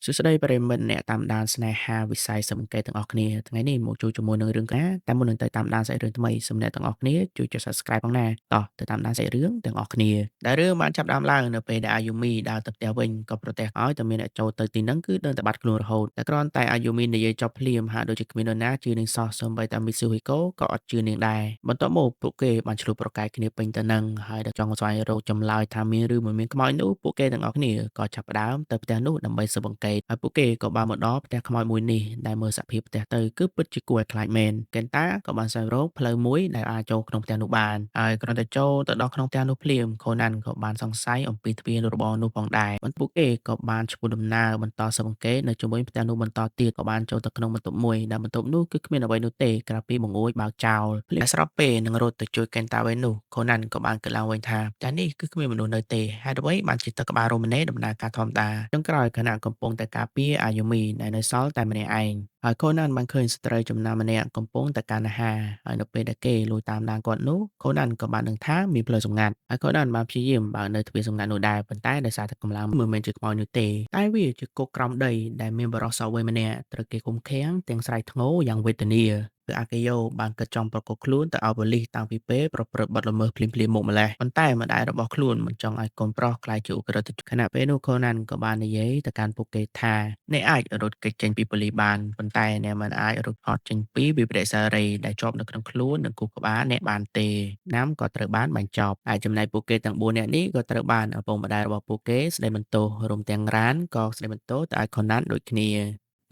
សួស្តីប្រិយមិត្តអ្នកតាមដានស្នេហាវិស័យសង្កេតទាំងអស់គ្នាថ្ងៃនេះមកជួបជាមួយនឹងរឿងណាតែមុននឹងទៅតាមដានសាច់រឿងថ្មីសូមអ្នកទាំងអស់គ្នាជួយចុច Subscribe ផងណាតោះទៅតាមដានសាច់រឿងទាំងអស់គ្នាដែលរឿងបានចាប់ផ្ដើមឡើងនៅពេលដែលអាយូមីដើរទៅផ្ទះវិញក៏ប្រទះឲ្យតែមានអ្នកចូលទៅទីហ្នឹងគឺដើរតែបាត់ខ្លួនរហូតតែគ្រាន់តែអាយូមីនិយាយចប់ភ្លាមហាក់ដូចជាគ្មាននរណាជឿនាងសោះសូម្បីតែមីស៊ូហ៊ីកូក៏អត់ជឿនាងដែរបន្ទាប់មកពួកគេបានឆ្លោះប្រកែកគ្នាពេញទៅនឹងហើយដល់ចង់ស្វែងរកចម្លើយថាមានឬមិនមានខ្មោចនោះពួកគេទាំងអស់គ្នាក៏ចាប់ផ្ដើមទៅផ្ទះនោះដើម្បីស៊ើបអង្កេតហើយពួកគេក៏បានមកដល់ផ្ទះខ្មោចមួយនេះដែលមើលសភាពផ្ទះទៅគឺពិតជាគួរឲ្យខ្លាចមែនកេនតាក៏បានស្វែងរកផ្លូវមួយដែលអាចចូលក្នុងផ្ទះនោះបានហើយគ្រាន់តែចូលទៅដល់ក្នុងផ្ទះនោះភ្លាមខូណានក៏បានសង្ស័យអំពីទ្វាររបស់នោះផងដែរបន្ទាប់ពួកគេក៏បានឈ្មោះដំណើរបន្តស៊ើបអង្កេតនៅជុំវិញផ្ទះនោះបន្តទៀតក៏បានចូលទៅក្នុងបន្ទប់មួយដែលបន្ទប់នោះគឺគ្មានអ្វីនោះទេក្រៅពីបង្អួចបើកចោលភ្លាមស្របពេលនឹងរត់ទៅជួយកេនតាវិញនោះខូណានក៏បានគិតឡើងវិញថាចានេះគឺគ្មានមនុស្សនៅទេហេតុអ្វីបានជាទឹកក្បាលរ៉ូម៉ាណេដំណើរការធម្មតាចុងក្រោយខណៈកំពុងតែការពារអាយូមីដែលនៅសល់តែម្នាក់ឯងហើយខូណានបានឃើញស្ត្រីចំណាម្នាក់កំពុងតែកាន់អាហារហើយនៅពេលដែលគេលួចតាមដានគាត់នោះខូណានក៏បានដឹងថាមានផ្លូវសម្ងាត់ហើយខូណានបានព្យាយាមបើកនៅទ្វារសម្ងាត់នោះដែរប៉ុន្តែដោយសារតែកម្លាំងមិនមែនជាខ្មោចនោះទេតែវាជាគុកក្រោមដីដែលមានបរិសុទ្ធវ័យម្នាក់ត្រូវគេឃុំឃាំងទាំងស្រែកធ្ងោយ៉ាងវេទនាគឺអាកេយ៉ូបានកិត្តចំប្រកបខ្លួនទៅឲ្យប៉ូលីសតាំងពីពេលប្រព្រឹត្តបទល្មើសភ្លាមៗមកម្លេះប៉ុន្តែម្ដាយរបស់ខ្លួនមិនចង់ឲ្យកូនប្រុសក្លាយជាឧក្រិដ្ឋជនខណៈពេលនោះខូណានក៏បាននិយាយទៅកាន់ពួកគេថាអ្នកអាចរត់គេចចេញពីប៉ូលីសបានប៉ុន្តែអ្នកមិនអាចរត់ផុតចេញពីវិប្បដិសារីដែលជាប់នៅក្នុងខ្លួននិងខួរក្បាលអ្នកបានទេណាំក៏ត្រូវបានបញ្ចប់ហើយចំណែកពួកគេទាំង4នាក់នេះក៏ត្រូវបានឪពុកម្ដាយរបស់ពួកគេស្ដីបន្ទោសរួមទាំងរ៉ានក៏ស្ដីបន្ទោសទៅឲ្យខូណានដូចគ្នា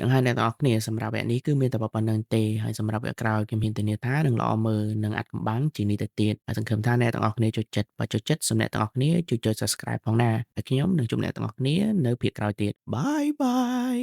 នឹងហើយអ្នកទាំងអស់គ្នាសម្រាប់វគ្គនេះគឺមានតែប៉ុណ្្នឹងទេហើយសម្រាប់វគ្គក្រោយខ្ញុំហ៊ានធានាថានឹងល្អមើលនិងអាចកំបាំងជាងនេះទៅទៀតហើយសង្ឃឹមថាអ្នកទាំងអស់គ្នាចូលចិត្តបើចូលចិត្តសូមអ្នកទាំងអស់គ្នាជួយចុច Subscribe ផងណាហើយខ្ញុំនឹងជួបអ្នកទាំងអស់គ្នានៅភាគក្រោយទៀតបាយបាយ